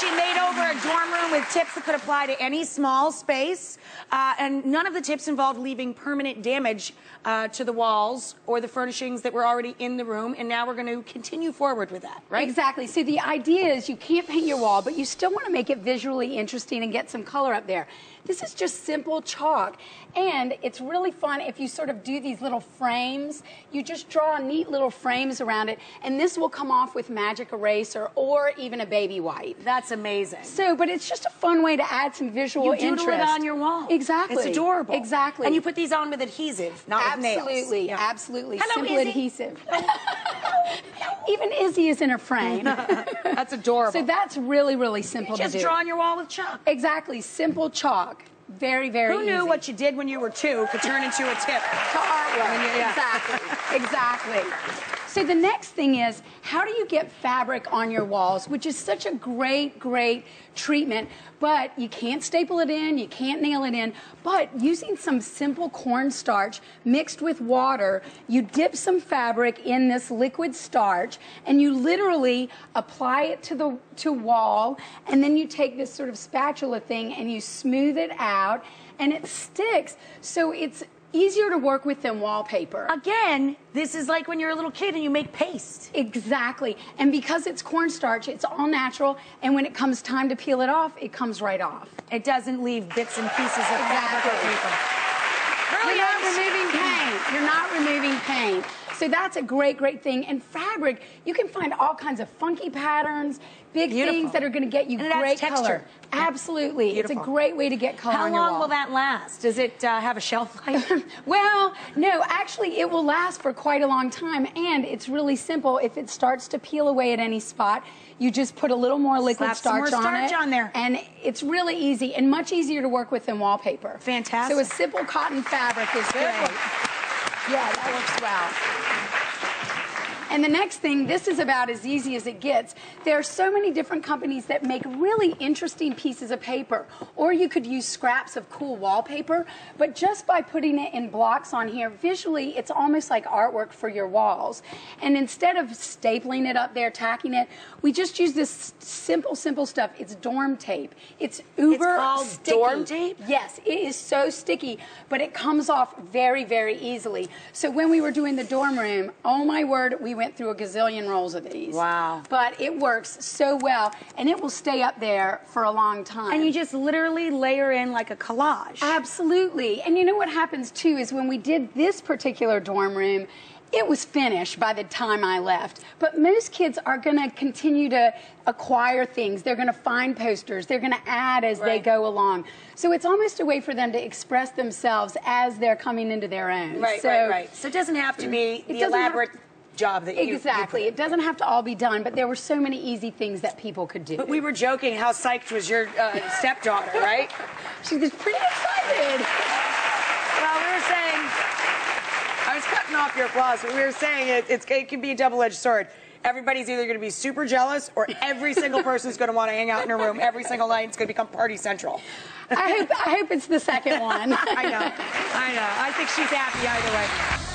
She made over a dorm room with tips that could apply to any small space. And none of the tips involved leaving permanent damage to the walls or the furnishings that were already in the room. And now we're going to continue forward with that, right? Exactly. So the idea is you can't paint your wall, but you still want to make it visually interesting and get some color up there. This is just simple chalk. And it's really fun if you sort of do these little frames. You just draw neat little frames around it, and this will come off with magic eraser or even a baby wipe. That's amazing. So, but it's just a fun way to add some visual interest. You doodle it on your wall. Exactly. It's adorable. Exactly. And you put these on with adhesive, not with nails. Absolutely, absolutely. Hello, Simple Izzy. adhesive. Even Izzy is in a frame. That's adorable. So that's really, really simple to do. Just draw on your wall with chalk. Exactly. Simple chalk. Very, very easy. Who knew what you did when you were 2 could turn into a tip? To artwork. Exactly. Exactly. So the next thing is, how do you get fabric on your walls, which is such a great, great treatment, but you can't staple it in, you can't nail it in, but using some simple cornstarch mixed with water, you dip some fabric in this liquid starch, and you literally apply it to wall, and then you take this sort of spatula thing and you smooth it out, and it sticks. So it's easier to work with than wallpaper. Again, this is like when you're a little kid and you make paste. Exactly. And because it's cornstarch, it's all natural, and when it comes time to peel it off, it comes right off. It doesn't leave bits and pieces of fabric or paper. You're not removing paint. You're not removing paint. So that's a great, great thing. And fabric, you can find all kinds of funky patterns, big things that are going to get you great color. Absolutely. Beautiful. It's a great way to get color on your wall. How long will that last? Does it have a shelf life? Well, no, actually it will last for quite a long time, and it's really simple. If it starts to peel away at any spot, you just put a little more liquid starch on there. And it's really easy and much easier to work with than wallpaper. Fantastic. So a simple cotton fabric is great. Yeah, that works well. And the next thing, this is about as easy as it gets. There are so many different companies that make really interesting pieces of paper. Or you could use scraps of cool wallpaper, but just by putting it in blocks on here, visually, it's almost like artwork for your walls. And instead of stapling it up there, tacking it, we just use this simple, simple stuff. It's dorm tape. It's uber sticky. Dorm tape? Yes, it is so sticky, but it comes off very, very easily. So when we were doing the dorm room, oh my word, we went through a gazillion rolls of these. Wow. But it works so well, and it will stay up there for a long time. And you just literally layer in like a collage. Absolutely. And you know what happens too is when we did this particular dorm room, it was finished by the time I left. But most kids are going to continue to acquire things. They're going to find posters. They're going to add as they go along. So it's almost a way for them to express themselves as they're coming into their own. Right, right. So it doesn't have to be the elaborate job that you Exactly. It doesn't have to all be done, but there were so many easy things that people could do. But we were joking how psyched was your stepdaughter, right? She was pretty excited. Well, we were saying, I was cutting off your applause, but we were saying it can be a double-edged sword. Everybody's either going to be super jealous or every single person's going to want to hang out in her room every single night. It's going to become party central. I hope it's the second one. I know. I think she's happy either way.